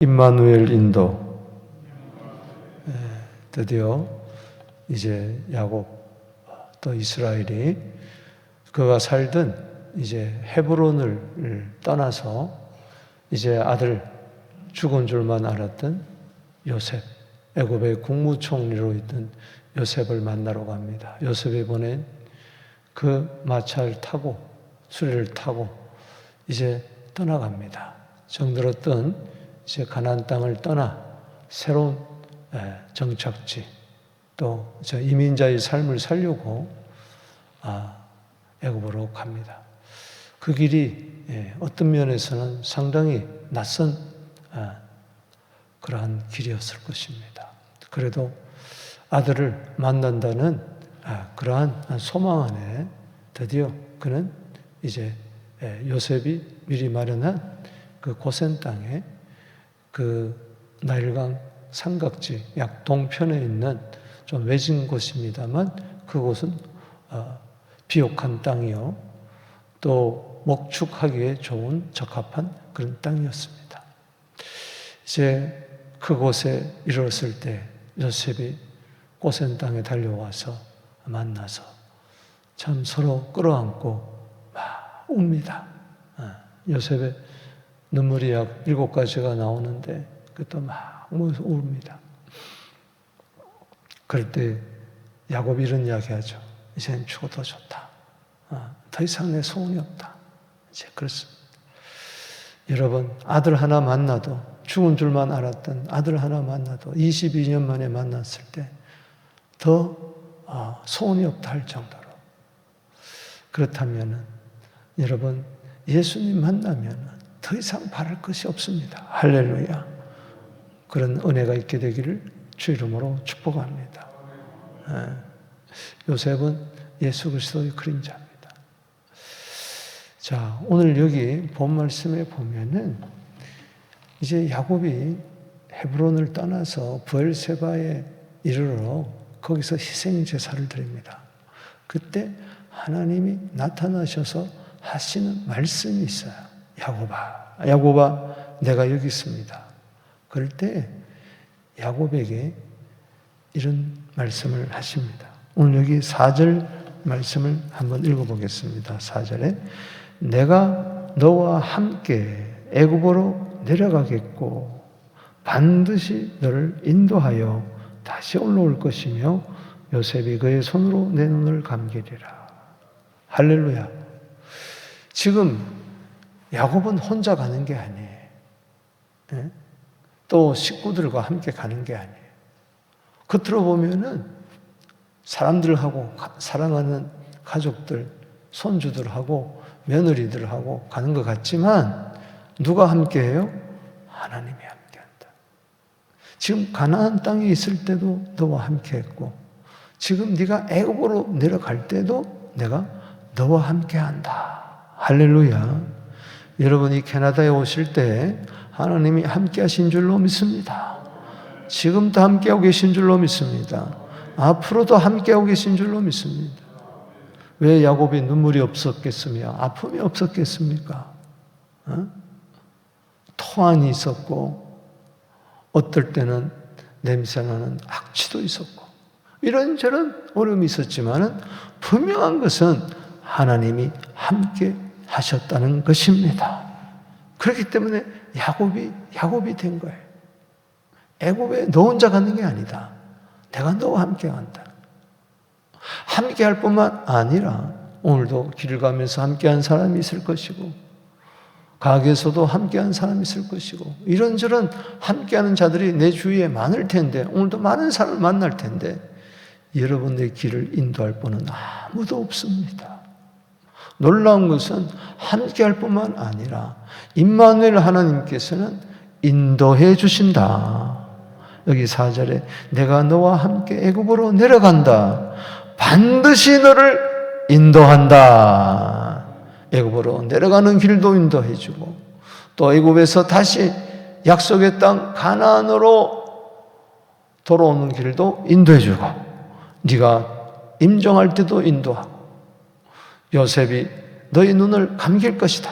임마누엘 인도. 드디어 이제 야곱 또 이스라엘이 그가 살던 이제 헤브론을 떠나서 이제 아들 죽은 줄만 알았던 요셉, 애굽의 국무총리로 있던 요셉을 만나러 갑니다. 요셉이 보낸 그 마차를 타고 수레를 타고 이제 떠나갑니다. 정들었던 이제 가나안 땅을 떠나 새로운 정착지 또 이민자의 삶을 살려고 애굽으로 갑니다. 그 길이 어떤 면에서는 상당히 낯선 그러한 길이었을 것입니다. 그래도 아들을 만난다는 그러한 소망 안에 드디어 그는 이제 요셉이 미리 마련한 그 고센 땅에 그 나일강 삼각지 약 동편에 있는 좀 외진 곳입니다만 그곳은 비옥한 땅이요 또 목축하기에 좋은 적합한 그런 땅이었습니다. 이제 그곳에 이르렀을 때 요셉이 고센 땅에 달려와서 만나서 참 서로 끌어안고 막 웁니다. 요셉의 눈물이 약 7가지가 나오는데 그것도 막 웁니다. 그럴 때 야곱이 이런 이야기하죠. 이제는 죽어도 좋다. 더 이상 내 소원이 없다. 이제 그렇습니다. 여러분 아들 하나 만나도 죽은 줄만 알았던 아들 하나 만나도 22년 만에 만났을 때 더 소원이 없다 할 정도로 그렇다면 여러분 예수님 만나면 더 이상 바랄 것이 없습니다. 할렐루야. 그런 은혜가 있게 되기를 주 이름으로 축복합니다. 요셉은 예수 그리스도의 그림자입니다. 자, 오늘 여기 본 말씀에 보면은 이제 야곱이 헤브론을 떠나서 브엘세바에 이르러 거기서 희생 제사를 드립니다. 그때 하나님이 나타나셔서 하시는 말씀이 있어요. 야곱아, 내가 여기 있습니다. 그럴 때 야곱에게 이런 말씀을 하십니다. 오늘 여기 4절 말씀을 한번 읽어보겠습니다. 4절에 내가 너와 함께 애굽으로 내려가겠고 반드시 너를 인도하여 다시 올라올 것이며 요셉이 그의 손으로 내 눈을 감기리라. 할렐루야. 지금 야곱은 혼자 가는 게 아니에요. 또 식구들과 함께 가는 게 아니에요. 겉으로 보면은 사람들하고 사랑하는 가족들, 손주들하고 며느리들하고 가는 것 같지만 누가 함께해요? 하나님이 함께한다. 지금 가나안 땅에 있을 때도 너와 함께했고 지금 네가 애굽으로 내려갈 때도 내가 너와 함께한다. 할렐루야. 여러분이 캐나다에 오실 때 하나님이 함께 하신 줄로 믿습니다. 지금도 함께하고 계신 줄로 믿습니다. 앞으로도 함께하고 계신 줄로 믿습니다. 왜 야곱이 눈물이 없었겠으며 아픔이 없었겠습니까? 토한이 있었고 어떨 때는 냄새나는 악취도 있었고 이런저런 어려움이 있었지만 분명한 것은 하나님이 함께 하셨다는 것입니다. 그렇기 때문에 야곱이 된 거예요. 애굽에 너 혼자 가는 게 아니다. 내가 너와 함께 간다. 함께 할 뿐만 아니라 오늘도 길을 가면서 함께 한 사람이 있을 것이고 가게에서도 함께 한 사람이 있을 것이고 이런저런 함께 하는 자들이 내 주위에 많을 텐데 오늘도 많은 사람을 만날 텐데 여러분의 길을 인도할 분은 아무도 없습니다. 놀라운 것은 함께 할 뿐만 아니라 임마누엘 하나님께서는 인도해 주신다. 여기 4절에 내가 너와 함께 애굽으로 내려간다. 반드시 너를 인도한다. 애굽으로 내려가는 길도 인도해 주고 또 애굽에서 다시 약속의 땅 가나안으로 돌아오는 길도 인도해 주고 네가 임종할 때도 인도하고 요셉이 너희 눈을 감길 것이다.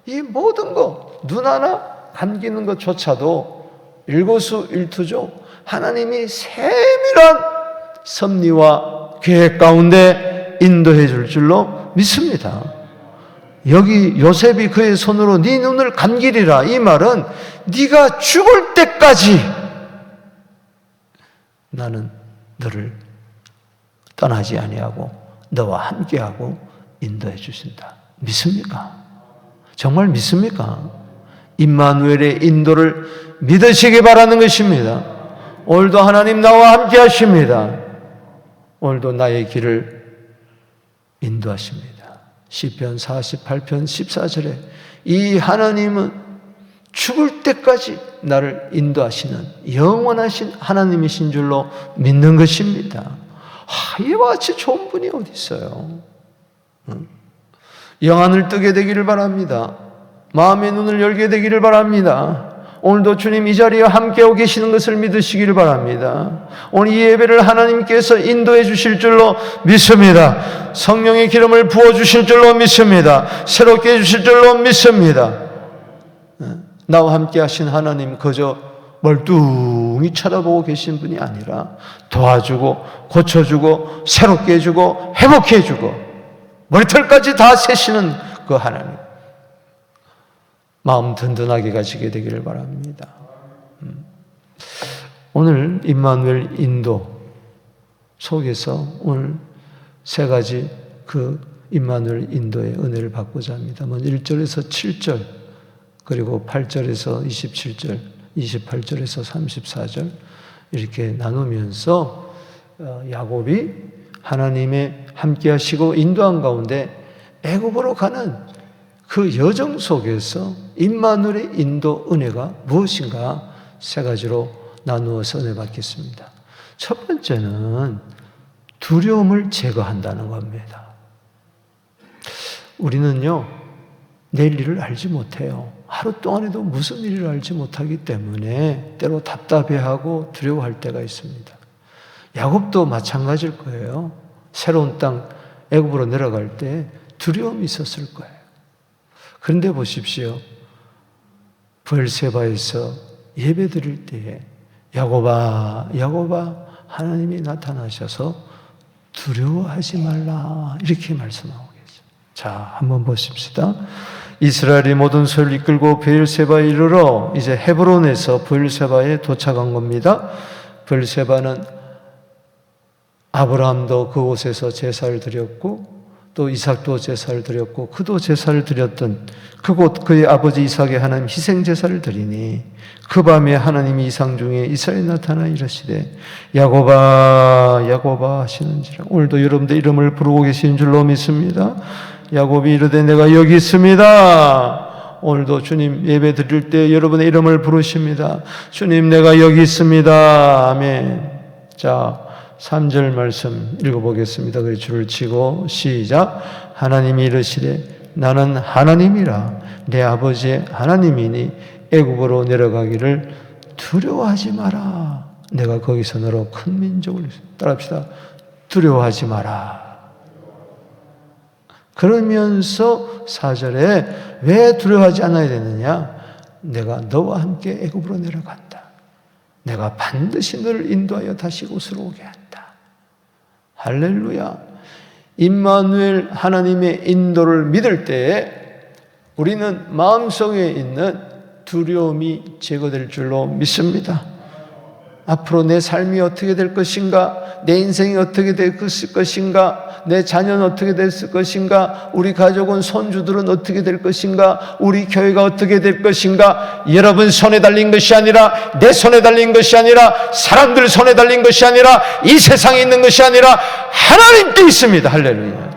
이 모든 거 눈 하나 감기는 것조차도 일거수일투족 하나님이 세밀한 섭리와 계획 가운데 인도해 줄 줄로 믿습니다. 여기 요셉이 그의 손으로 네 눈을 감기리라, 이 말은 네가 죽을 때까지 나는 너를 떠나지 아니하고 너와 함께하고 인도해 주신다. 믿습니까? 정말 믿습니까? 임마누엘의 인도를 믿으시기 바라는 것입니다. 오늘도 하나님 나와 함께 하십니다. 오늘도 나의 길을 인도하십니다. 시편 48편 14절에 이 하나님은 죽을 때까지 나를 인도하시는 영원하신 하나님이신 줄로 믿는 것입니다. 이와 같이 좋은 분이 어디 있어요? 영안을 뜨게 되기를 바랍니다. 마음의 눈을 열게 되기를 바랍니다. 오늘도 주님 이 자리에 함께하고 계시는 것을 믿으시기를 바랍니다. 오늘 이 예배를 하나님께서 인도해 주실 줄로 믿습니다. 성령의 기름을 부어주실 줄로 믿습니다. 새롭게 해주실 줄로 믿습니다. 나와 함께 하신 하나님 그저 멀뚱히 쳐다보고 계신 분이 아니라 도와주고 고쳐주고 새롭게 해주고 회복해 해주고 머리털까지 다 세시는 그 하나님, 마음 든든하게 가지게 되기를 바랍니다. 오늘 임마누엘 인도 속에서 오늘 세 가지 그 임마누엘 인도의 은혜를 받고자 합니다. 먼저 1절에서 7절, 그리고 8절에서 27절, 28절에서 34절 이렇게 나누면서 야곱이 하나님의 함께 하시고 인도한 가운데 애굽으로 가는 그 여정 속에서 임마누엘의 인도 은혜가 무엇인가 세 가지로 나누어서 은혜 받겠습니다. 첫 번째는 두려움을 제거한다는 겁니다. 우리는요, 내일 일을 알지 못해요. 하루 동안에도 무슨 일을 알지 못하기 때문에 때로 답답해하고 두려워할 때가 있습니다. 야곱도 마찬가지일 거예요. 새로운 땅 애굽으로 내려갈 때 두려움이 있었을 거예요. 그런데 보십시오. 브엘세바에서 예배 드릴 때에 야곱아, 야곱아, 하나님이 나타나셔서 두려워하지 말라 이렇게 말씀하고 계세요. 자, 한번 보십시다. 이스라엘이 모든 소를 이끌고 브엘세바에 이르러 이제 헤브론에서 브엘세바에 도착한 겁니다. 브엘세바는 아브라함도 그곳에서 제사를 드렸고 또 이삭도 제사를 드렸고 그도 제사를 드렸던 그곳 그의 아버지 이삭의 하나님 희생 제사를 드리니 그 밤에 하나님이 이상 중에 이스라엘에 나타나 이르시되 야곱아 야곱아 하시는지라. 오늘도 여러분들 이름을 부르고 계신 줄로 믿습니다. 야곱이 이르되 내가 여기 있습니다. 오늘도 주님 예배 드릴 때 여러분의 이름을 부르십니다. 주님 내가 여기 있습니다. 아멘. 자, 3절 말씀 읽어보겠습니다. 그리고 줄을 치고 시작. 하나님이 이르시되 나는 하나님이라 내 아버지의 하나님이니 애굽으로 내려가기를 두려워하지 마라. 내가 거기서 너로 큰 민족을 따라합시다. 두려워하지 마라. 그러면서 4절에 왜 두려워하지 않아야 되느냐? 내가 너와 함께 애굽으로 내려간다. 내가 반드시 너를 인도하여 다시 곳으로 오게 한다. 할렐루야. 임마누엘 하나님의 인도를 믿을 때에 우리는 마음속에 있는 두려움이 제거될 줄로 믿습니다. 앞으로 내 삶이 어떻게 될 것인가? 내 인생이 어떻게 될 것인가? 내 자녀는 어떻게 될 것인가? 우리 가족은 손주들은 어떻게 될 것인가? 우리 교회가 어떻게 될 것인가? 여러분 손에 달린 것이 아니라 내 손에 달린 것이 아니라 사람들 손에 달린 것이 아니라 이 세상에 있는 것이 아니라 하나님께 있습니다. 할렐루야.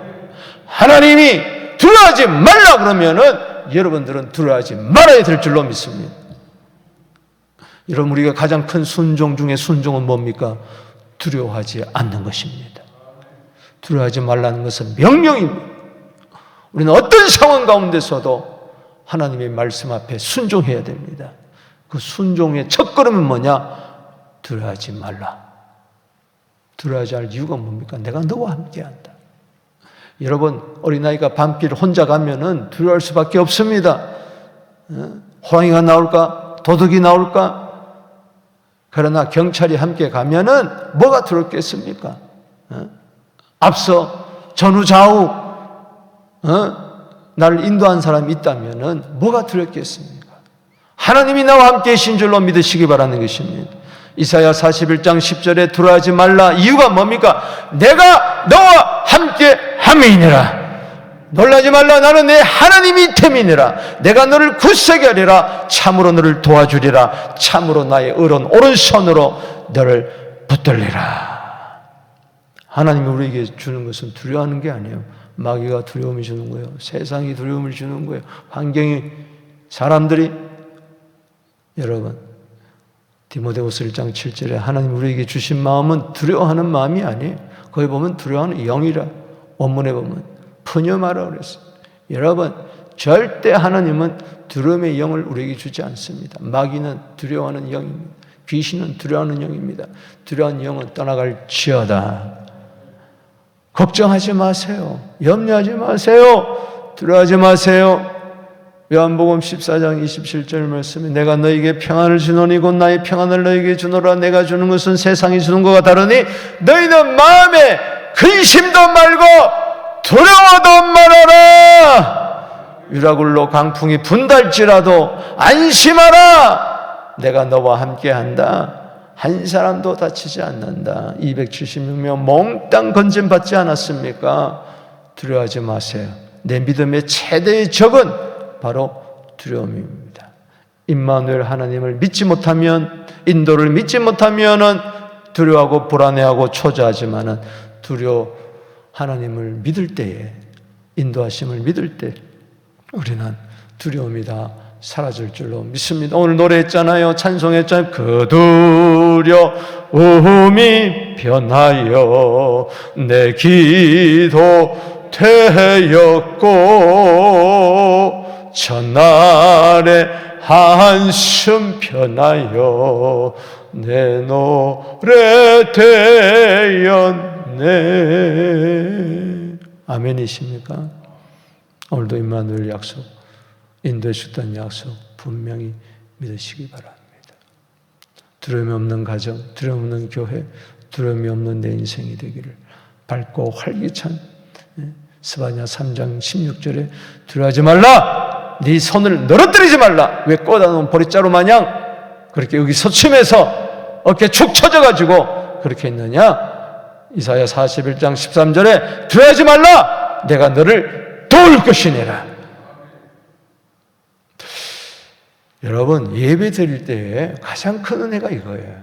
하나님이 두려워하지 말라 그러면은 여러분들은 두려워하지 말아야 될 줄로 믿습니다. 여러분 우리가 가장 큰 순종 중에 순종은 뭡니까? 두려워하지 않는 것입니다. 두려워하지 말라는 것은 명령입니다. 우리는 어떤 상황 가운데서도 하나님의 말씀 앞에 순종해야 됩니다. 그 순종의 첫걸음은 뭐냐? 두려워하지 말라. 두려워하지 않을 이유가 뭡니까? 내가 너와 함께한다. 여러분 어린아이가 밤길 혼자 가면은 두려워할 수밖에 없습니다. 호랑이가 나올까? 도둑이 나올까? 그러나 경찰이 함께 가면은 뭐가 두렵겠습니까? 앞서 전후 좌우 나를 인도한 사람이 있다면은 뭐가 두렵겠습니까? 하나님이 나와 함께 계신 줄로 믿으시기 바라는 것입니다. 이사야 41장 10절에 두려워하지 말라. 이유가 뭡니까? 내가 너와 함께 함이니라. 놀라지 말라. 나는 내 하나님이 템이니라. 내가 너를 굳세게 하리라. 참으로 너를 도와주리라. 참으로 나의 의로운 오른손으로 너를 붙들리라. 하나님이 우리에게 주는 것은 두려워하는 게 아니에요. 마귀가 두려움을 주는 거예요. 세상이 두려움을 주는 거예요. 환경이, 사람들이. 여러분, 디모데후서 1장 7절에 하나님 우리에게 주신 마음은 두려워하는 마음이 아니에요. 거기 보면 두려워하는 영이라, 원문에 보면 푸념하라 그랬어요. 여러분, 절대 하나님은 두려움의 영을 우리에게 주지 않습니다. 마귀는 두려워하는 영입니다. 귀신은 두려워하는 영입니다. 두려워하는 영은 떠나갈지어다. 걱정하지 마세요. 염려하지 마세요. 두려워하지 마세요. 요한복음 14장 27절 말씀에 내가 너에게 평안을 주노니 곧 나의 평안을 너에게 주노라. 내가 주는 것은 세상이 주는 것과 다르니 너희는 마음에 근심도 말고 두려워도 말아라. 유라굴로 강풍이 분달지라도 안심하라. 내가 너와 함께한다. 한 사람도 다치지 않는다. 276명 몽땅 건진받지 않았습니까? 두려워하지 마세요. 내 믿음의 최대의 적은 바로 두려움입니다. 임마누엘 하나님을 믿지 못하면, 인도를 믿지 못하면 두려워하고 불안해하고 초조하지만은 하나님을 믿을 때에, 인도하심을 믿을 때 우리는 두려움이 다 사라질 줄로 믿습니다. 오늘 노래했잖아요. 찬송했잖아요. 그 두려움이 변하여 내 기도 되었고 전날의 한숨 변하여 내 노래 되었네. 아멘이십니까? 오늘도 임마누엘 약속, 인도해 주셨다는 약속 분명히 믿으시기 바랍니다. 두려움이 없는 가정, 두려움 없는 교회, 두려움이 없는 내 인생이 되기를. 밝고 활기찬 스바냐 3장 16절에 두려워하지 말라. 네 손을 늘어뜨리지 말라. 왜 꽂아놓은 보리자루 마냥 그렇게 여기 서춤해서 어깨 축 처져가지고 그렇게 했느냐? 이사야 41장 13절에 두려워하지 말라. 내가 너를 도울 것이니라. 여러분, 예배 드릴 때에 가장 큰 은혜가 이거예요.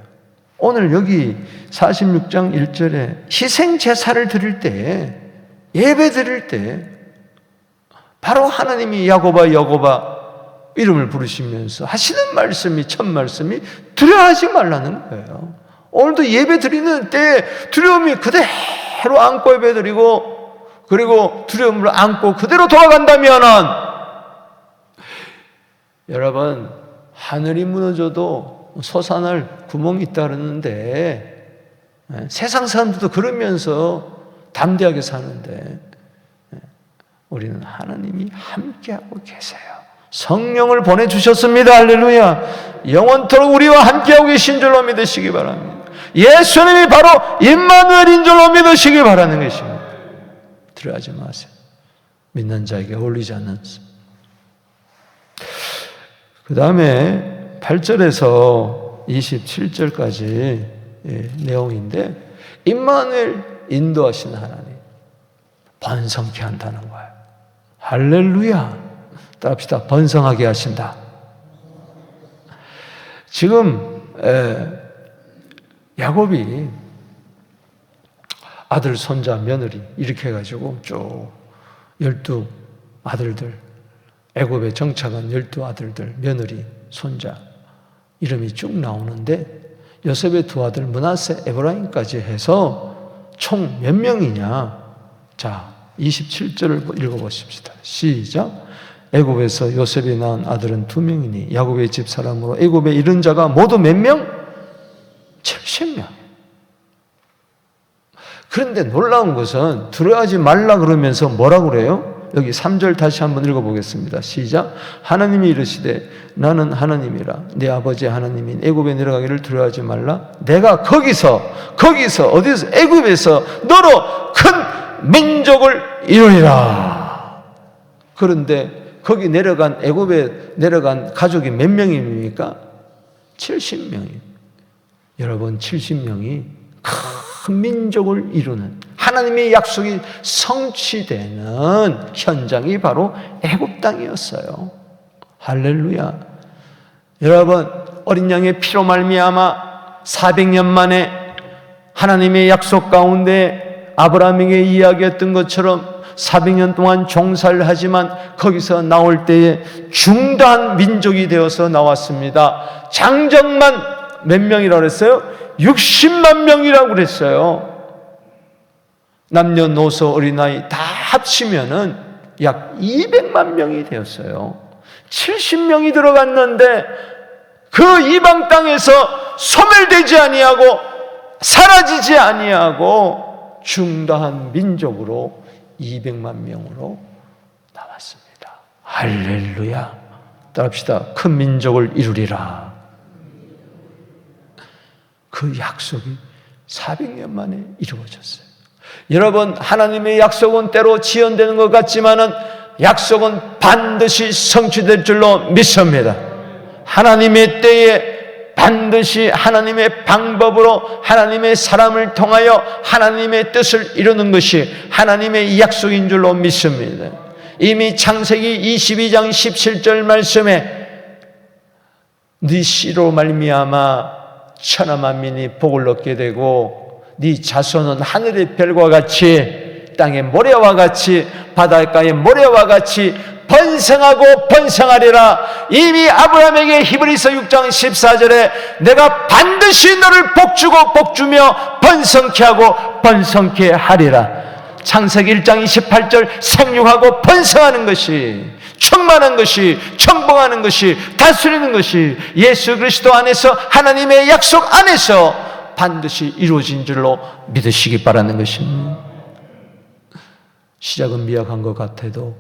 오늘 여기 46장 1절에 희생제사를 드릴 때, 예배 드릴 때 바로 하나님이 야고바 이름을 부르시면서 하시는 말씀이, 첫 말씀이 두려워하지 말라는 거예요. 오늘도 예배 드리는 때 두려움이 그대로 안고 예배 드리고, 그리고 두려움을 안고 그대로 돌아간다면은 여러분, 하늘이 무너져도 솟아날 구멍이 있다 그러는데 세상 사람들도 그러면서 담대하게 사는데 우리는 하나님이 함께하고 계세요. 성령을 보내주셨습니다. 할렐루야. 영원토록 우리와 함께하고 계신 줄로 믿으시기 바랍니다. 예수님이 바로 임마누엘인 줄로 믿으시기 바라는 것입니다. 두려워하지 마세요. 믿는 자에게 어울리지 않는 그 다음에 8절에서 27절까지 내용인데, 임마누엘 인도하신 하나님 번성케 한다는 거예요. 할렐루야. 따라합시다. 번성하게 하신다. 지금 야곱이 아들, 손자, 며느리 이렇게 해가지고 쭉 12 아들들, 애굽에 정착한 12 아들들, 며느리, 손자 이름이 쭉 나오는데 요셉의 두 아들 므낫세, 에브라임까지 해서 총 몇 명이냐? 자, 27절을 읽어보십시다. 시작. 애굽에서 요셉이 낳은 아들은 2명이니 야곱의 집 사람으로 애굽에 이른 자가 모두 몇 명? 70명. 그런데 놀라운 것은 두려워하지 말라 그러면서 뭐라고 그래요? 여기 3절 다시 한번 읽어보겠습니다. 시작. 하나님이 이르시되 나는 하나님이라 네 아버지 하나님인 애굽에 내려가기를 두려워하지 말라. 내가 거기서 어디서 애굽에서 너로 큰 민족을 이루리라. 그런데 거기 애굽에 내려간 가족이 몇 명입니까? 70명이. 여러분 70명이 큰 민족을 이루는 하나님의 약속이 성취되는 현장이 바로 애굽 땅이었어요. 할렐루야. 여러분 어린 양의 피로 말미암아 400년 만에 하나님의 약속 가운데 아브라함에게 이야기했던 것처럼 400년 동안 종살이를 하지만 거기서 나올 때에 중대한 민족이 되어서 나왔습니다. 장정만 몇 명이라고 그랬어요? 60만 명이라고 그랬어요. 남녀노소 어린아이 다 합치면은 약 200만 명이 되었어요. 70명이 들어갔는데 그 이방 땅에서 소멸되지 아니하고 사라지지 아니하고 중대한 민족으로 200만 명으로 나왔습니다. 할렐루야. 따라합시다. 큰 민족을 이루리라. 그 약속이 400년 만에 이루어졌어요. 여러분 하나님의 약속은 때로 지연되는 것 같지만은 약속은 반드시 성취될 줄로 믿습니다. 하나님의 때에 반드시 하나님의 방법으로 하나님의 사람을 통하여 하나님의 뜻을 이루는 것이 하나님의 약속인 줄로 믿습니다. 이미 창세기 22장 17절 말씀에 네 씨로 말미암아 천하 만민이 복을 얻게 되고 네 자손은 하늘의 별과 같이 땅의 모래와 같이 바닷가의 모래와 같이 번성하고 번성하리라. 이미 아브라함에게 히브리서 6장 14절에 내가 반드시 너를 복주고 복주며 번성케 하고 번성케 하리라. 창세기 1장 28절 생육하고 번성하는 것이 충만한 것이 정복하는 것이 다스리는 것이 예수 그리스도 안에서 하나님의 약속 안에서 반드시 이루어진 줄로 믿으시기 바라는 것입니다. 시작은 미약한 것 같아도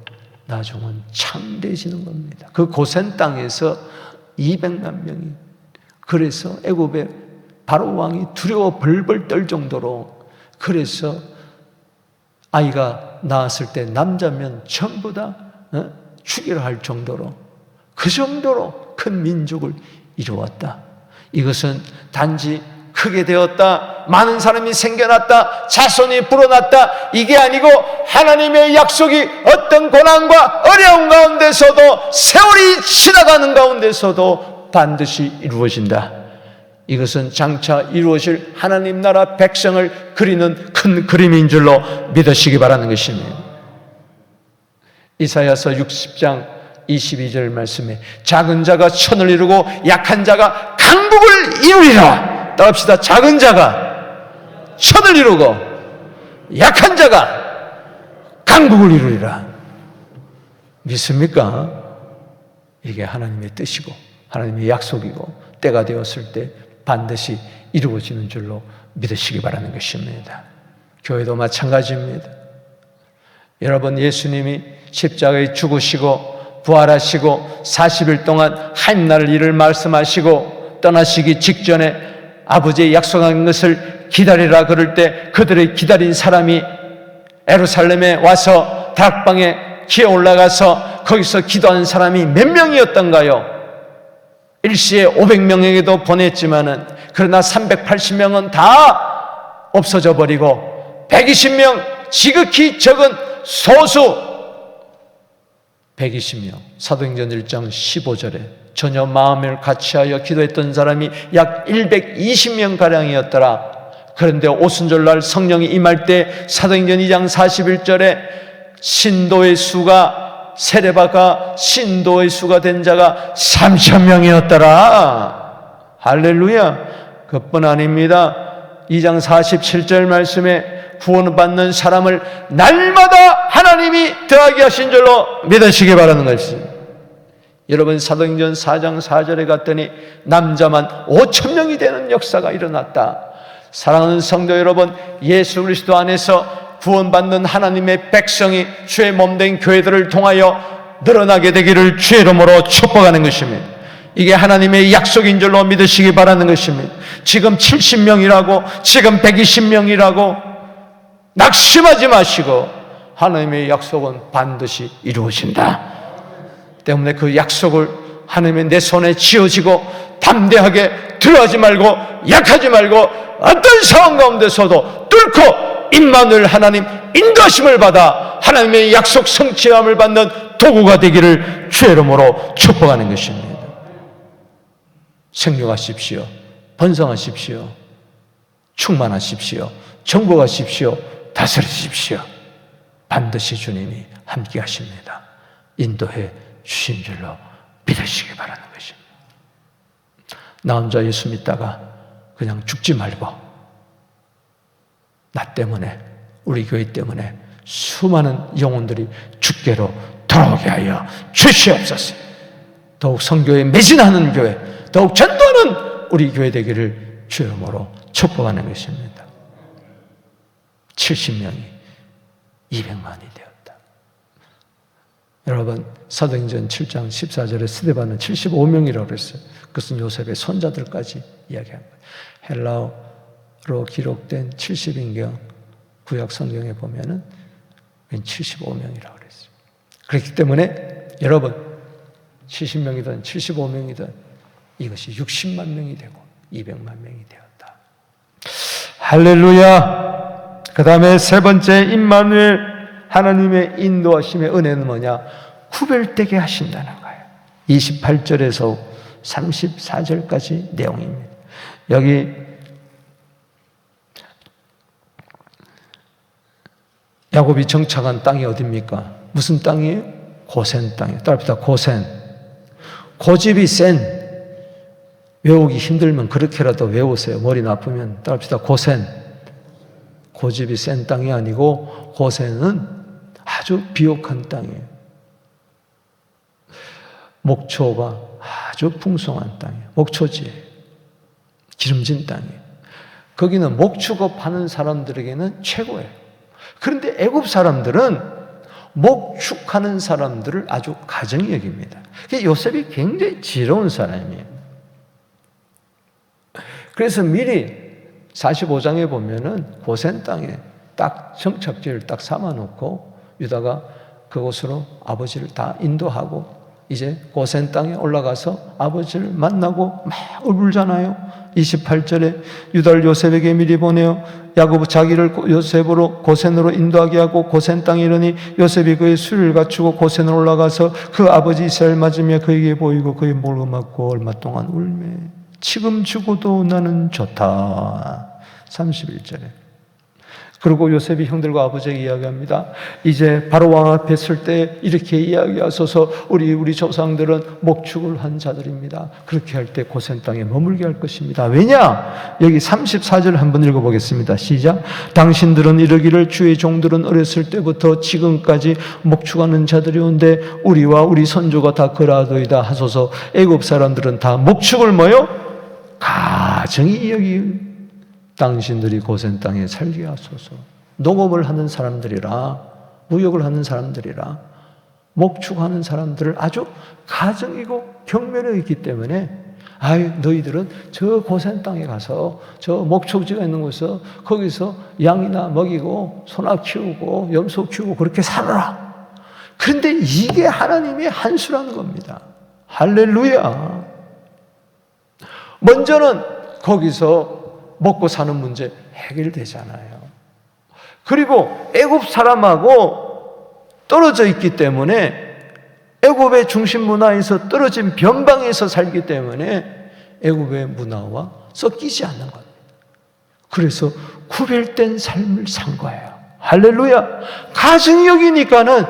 나중은 창대해지는 겁니다. 그 고센 땅에서 200만 명이 그래서 애굽의 바로 왕이 두려워 벌벌 떨 정도로 그래서 아이가 낳았을 때 남자면 전부 다 죽이라 할 정도로 그 정도로 큰 민족을 이루었다. 이것은 단지 크게 되었다, 많은 사람이 생겨났다, 자손이 불어났다 이게 아니고 하나님의 약속이 어떤 고난과 어려운 가운데서도 세월이 지나가는 가운데서도 반드시 이루어진다. 이것은 장차 이루어질 하나님 나라 백성을 그리는 큰 그림인 줄로 믿으시기 바라는 것입니다. 이사야서 60장 22절 말씀에 작은 자가 천을 이루고 약한 자가 강국을 이루리라. 따라합시다. 작은 자가 천을 이루고 약한 자가 강국을 이루리라. 믿습니까? 이게 하나님의 뜻이고 하나님의 약속이고 때가 되었을 때 반드시 이루어지는 줄로 믿으시기 바라는 것입니다. 교회도 마찬가지입니다. 여러분 예수님이 십자가에 죽으시고 부활하시고 40일 동안 하임날 일을 말씀하시고 떠나시기 직전에 아버지의 약속한 것을 기다리라 그럴 때 그들의 기다린 사람이 예루살렘에 와서 다락방에 기어 올라가서 거기서 기도하는 사람이 몇 명이었던가요? 일시에 500명에게도 보냈지만은 그러나 380명은 다 없어져 버리고 120명 지극히 적은 소수 120명 사도행전 1장 15절에 전혀 마음을 같이하여 기도했던 사람이 약 120명가량이었더라. 그런데 오순절날 성령이 임할 때 사도행전 2장 41절에 신도의 수가 세레바가 신도의 수가 된 자가 3,000명이었더라. 할렐루야. 그뿐 아닙니다. 2장 47절 말씀에 구원받는 사람을 날마다 하나님이 더하게 하신 줄로 믿으시기 바라는 것입니다. 여러분 사도행전 4장 4절에 갔더니 남자만 5,000명이 되는 역사가 일어났다. 사랑하는 성도 여러분, 예수 그리스도 안에서 구원받는 하나님의 백성이 주의 몸된 교회들을 통하여 늘어나게 되기를 주의 이름으로 축복하는 것입니다. 이게 하나님의 약속인 줄로 믿으시기 바라는 것입니다. 지금 70명이라고 지금 120명이라고 낙심하지 마시고 하나님의 약속은 반드시 이루어진다 때문에 그 약속을 하나님의 내 손에 쥐어지고 담대하게 두려워하지 말고 약하지 말고 어떤 상황 가운데서도 뚫고 임마누엘 하나님 인도하심을 받아 하나님의 약속 성취함을 받는 도구가 되기를 주의 이름으로 축복하는 것입니다. 생육하십시오. 번성하십시오. 충만하십시오. 정복하십시오. 다스리십시오. 반드시 주님이 함께 하십니다. 인도해 주신 줄로 믿으시기 바라는 것입니다. 나 혼자 예수 믿다가 그냥 죽지 말고 나 때문에 우리 교회 때문에 수많은 영혼들이 주께로 돌아오게 하여 주시옵소서. 더욱 선교에 매진하는 교회, 더욱 전도하는 우리 교회 되기를 주의 이름으로 축복하는 것입니다. 70명이 200만이 되었다. 여러분 사도행전 7장 14절에 스데반은 75명이라고 그랬어요. 그것은 요셉의 손자들까지 이야기한 거예요. 헬라어로 기록된 70인경 구약 성경에 보면은 75명이라고 그랬어요. 그렇기 때문에 여러분 70명이든 75명이든 이것이 60만 명이 되고 200만 명이 되었다. 할렐루야. 그 다음에 세 번째 임마누엘 하나님의 인도하심의 은혜는 뭐냐? 구별되게 하신다는 거예요. 28절에서 34절까지 내용입니다. 여기 야곱이 정착한 땅이 어디입니까? 무슨 땅이에요? 고센 땅이에요. 따라합시다. 고센. 고집이 센. 외우기 힘들면 그렇게라도 외우세요. 머리 나쁘면. 따라합시다. 고센. 고집이 센 땅이 아니고 고센은 아주 비옥한 땅이에요. 목초가 아주 풍성한 땅이에요. 목초지예요. 기름진 땅이에요. 거기는 목축업하는 사람들에게는 최고예요. 그런데 애굽 사람들은 목축하는 사람들을 아주 가정히 여깁니다. 요셉이 굉장히 지혜로운 사람이에요. 그래서 미리 45장에 보면은 고센 땅에 딱 정착지를 딱 삼아놓고 유다가 그곳으로 아버지를 다 인도하고 이제 고센 땅에 올라가서 아버지를 만나고 막 울잖아요. 28절에 유다를 요셉에게 미리 보내어 야곱 자기를 요셉으로 고센으로 인도하게 하고 고센 땅에 이르니 요셉이 그의 수를 갖추고 고센으로 올라가서 그 아버지 이스라엘 맞으며 그에게 보이고 그의 목을 맞고 얼마 동안 울매 지금 죽어도 나는 좋다. 31절에. 그리고 요셉이 형들과 아버지에게 이야기합니다. 이제 바로 왕 앞에 설 때 이렇게 이야기하소서. 우리 조상들은 목축을 한 자들입니다. 그렇게 할 때 고센 땅에 머물게 할 것입니다. 왜냐? 여기 34절 한번 읽어보겠습니다. 시작. 당신들은 이르기를 주의 종들은 어렸을 때부터 지금까지 목축하는 자들이온데 우리와 우리 선조가 다 그러하도이다 하소서. 애굽 사람들은 다 목축을 뭐요? 가정히 여기 당신들이 고센 땅에 살게 하소서. 농업을 하는 사람들이라 무역을 하는 사람들이라 목축하는 사람들을 아주 가정이고 경멸해 있기 때문에 너희들은 저 고센 땅에 가서 저 목축지가 있는 곳에서 거기서 양이나 먹이고 소나 키우고 염소 키우고 그렇게 살아라. 그런데 이게 하나님의 한수라는 겁니다. 할렐루야. 먼저는 거기서 먹고 사는 문제 해결되잖아요. 그리고 애굽 사람하고 떨어져 있기 때문에 애굽의 중심 문화에서 떨어진 변방에서 살기 때문에 애굽의 문화와 섞이지 않는 겁니다. 그래서 구별된 삶을 산 거예요. 할렐루야. 가증히 여기니까는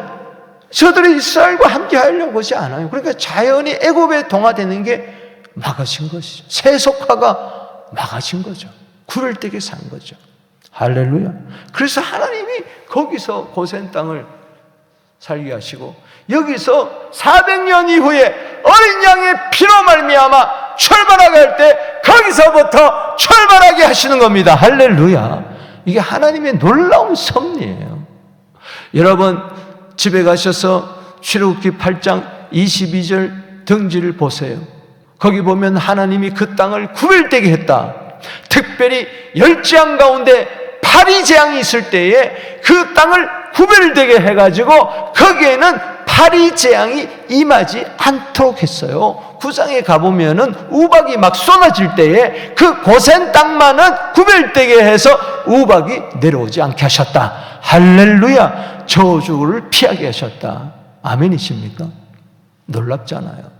저들이 이스라엘과 함께 하려고 하지 않아요. 그러니까 자연히 애굽에 동화되는 게 막아진 것이죠. 세속화가 막아진 거죠. 구별되게 산 거죠. 할렐루야. 그래서 하나님이 거기서 고센 땅을 살게 하시고 여기서 400년 이후에 어린 양의 피로 말미암아 출발하게 할 때 거기서부터 출발하게 하시는 겁니다. 할렐루야. 이게 하나님의 놀라운 섭리예요. 여러분 집에 가셔서 출애굽기 8장 22절 등지를 보세요. 거기 보면 하나님이 그 땅을 구별되게 했다. 특별히 10재앙 가운데 파리재앙이 있을 때에 그 땅을 구별되게 해가지고 거기에는 파리재앙이 임하지 않도록 했어요. 구상에 가보면은 우박이 막 쏟아질 때에 그 고센 땅만은 구별되게 해서 우박이 내려오지 않게 하셨다. 할렐루야. 저주를 피하게 하셨다. 아멘이십니까? 놀랍잖아요.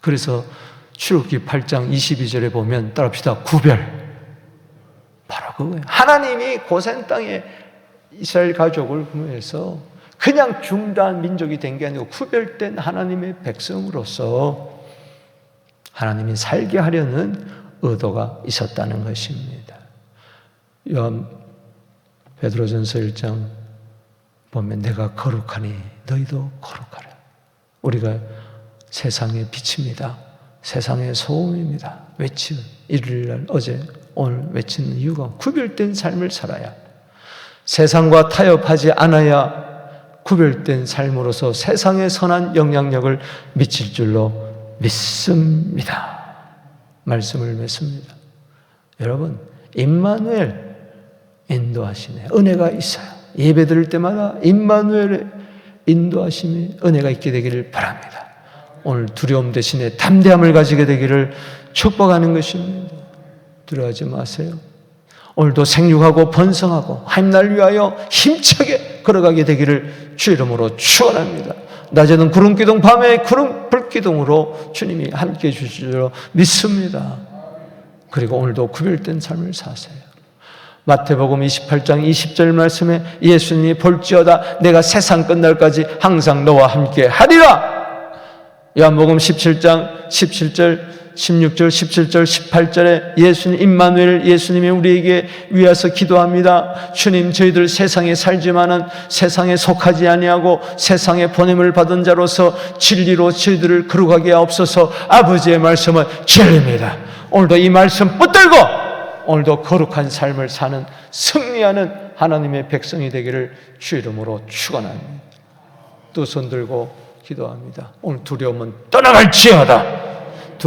그래서 출애굽기 8장 22절에 보면 따라합시다. 구별. 바로 그거예요. 하나님이 고센 땅에 이스라엘 가족을 보면서 그냥 중단 민족이 된 게 아니고 구별된 하나님의 백성으로서 하나님이 살게 하려는 의도가 있었다는 것입니다. 요한 베드로전서 1장 보면 내가 거룩하니 너희도 거룩하라. 우리가 세상의 빛입니다. 세상의 소음입니다. 외치는 일요일날 어제 오늘 외치는 이유가 구별된 삶을 살아야, 세상과 타협하지 않아야 구별된 삶으로서 세상에 선한 영향력을 미칠 줄로 믿습니다. 말씀을 맺습니다. 여러분, 임마누엘 인도하시네. 은혜가 있어요. 예배 드릴 때마다 임마누엘의 인도하심이 은혜가 있게 되기를 바랍니다. 오늘 두려움 대신에 담대함을 가지게 되기를 축복하는 것입니다. 두려워하지 마세요. 오늘도 생육하고 번성하고 하나님 날 위하여 힘차게 걸어가게 되기를 주 이름으로 축원합니다. 낮에는 구름기둥, 밤에 불기둥으로 주님이 함께해 주실 줄 믿습니다. 그리고 오늘도 구별된 삶을 사세요. 마태복음 28장 20절 말씀에 예수님이 볼지어다 내가 세상 끝날까지 항상 너와 함께 하리라. 요한복음 17장 17절 16절, 17절, 18절에 예수님, 임마누엘 예수님이 우리에게 위하여 기도합니다. 주님, 저희들 세상에 살지만은 세상에 속하지 아니하고 세상에 보냄을 받은 자로서 진리로 저희들을 거룩하게 하옵소서. 아버지의 말씀은 진리입니다. 오늘도 이 말씀 붙들고 오늘도 거룩한 삶을 사는 승리하는 하나님의 백성이 되기를 주 이름으로 축원합니다. 두 손 들고 기도합니다. 오늘 두려움은 떠나갈지어다.